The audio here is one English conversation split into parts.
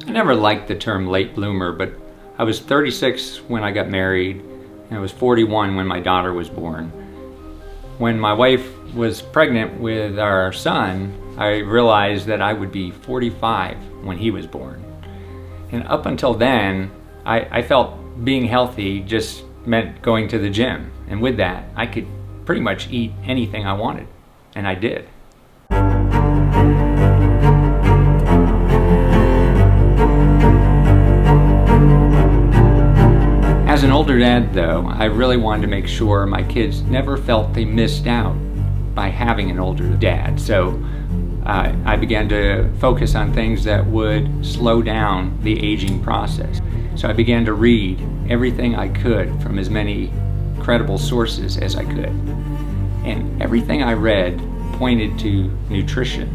I never liked the term late bloomer, but I was 36 when I got married, and I was 41 when my daughter was born. When my wife was pregnant with our son, I realized that I would be 45 when he was born. And up until then, I felt being healthy just meant going to the gym. And with that, I could pretty much eat anything I wanted, and I did. As an older dad, though, I really wanted to make sure my kids never felt they missed out by having an older dad. So I began to focus on things that would slow down the aging process. So I began to read everything I could from as many credible sources as I could. And everything I read pointed to nutrition.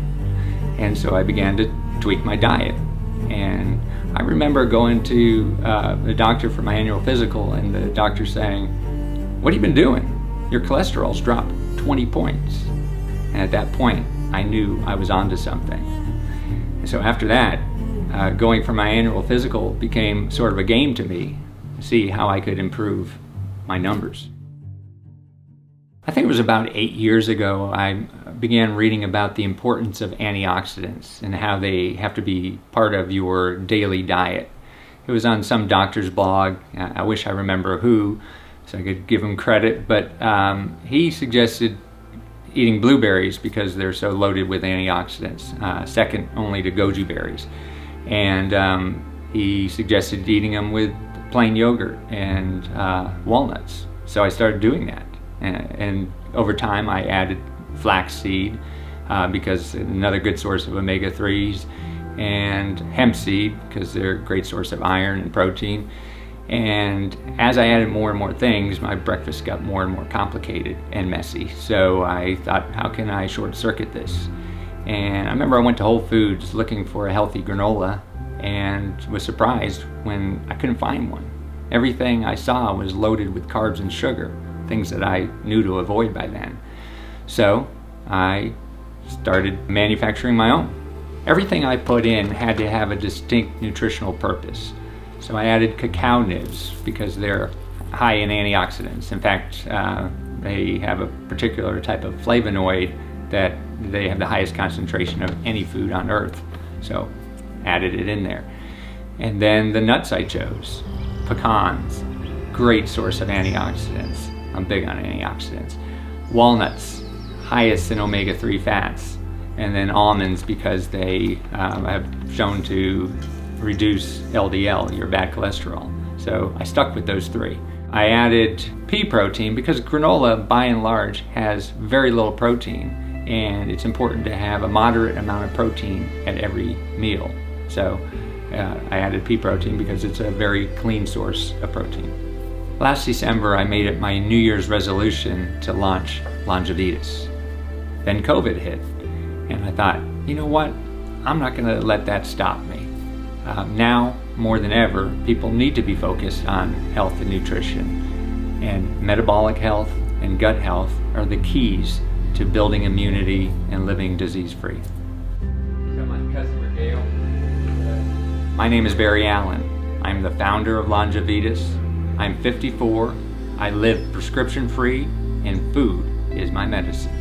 And so I began to tweak my diet. And I remember going to the doctor for my annual physical, and the doctor saying, "What have you been doing? Your cholesterol's dropped 20 points. And at that point, I knew I was onto something. And so after that, going for my annual physical became sort of a game to me, to see how I could improve my numbers. I think it was about 8 years ago, I began reading about the importance of antioxidants and how they have to be part of your daily diet. It was on some doctor's blog. I wish I remember who, so I could give him credit, but he suggested eating blueberries because they're so loaded with antioxidants, second only to goji berries. And he suggested eating them with plain yogurt and walnuts. So I started doing that. And over time I added flaxseed because another good source of omega-3s, and hemp seed because they're a great source of iron and protein. And as I added more and more things, my breakfast got more and more complicated and messy. So I thought, how can I short circuit this? And I remember I went to Whole Foods looking for a healthy granola and was surprised when I couldn't find one. Everything I saw was loaded with carbs and sugar, things that I knew to avoid by then. So I started manufacturing my own. Everything I put in had to have a distinct nutritional purpose. So I added cacao nibs because they're high in antioxidants. In fact, they have a particular type of flavonoid that they have the highest concentration of any food on earth. So added it in there. And then the nuts I chose. Pecans, great source of antioxidants. I'm big on antioxidants. Walnuts, highest in omega-3 fats. And then almonds because they have shown to reduce LDL, your bad cholesterol. So I stuck with those three. I added pea protein because granola, by and large, has very little protein, and it's important to have a moderate amount of protein at every meal. So I added pea protein because it's a very clean source of protein. Last December, I made it my New Year's resolution to launch Longaevitas. Then COVID hit, and I thought, you know what? I'm not going to let that stop me. Now, more than ever, people need to be focused on health and nutrition. And metabolic health and gut health are the keys to building immunity and living disease-free. My name is Barry Allen. I'm the founder of Longaevitas. I'm 54. I live prescription-free, and food is my medicine.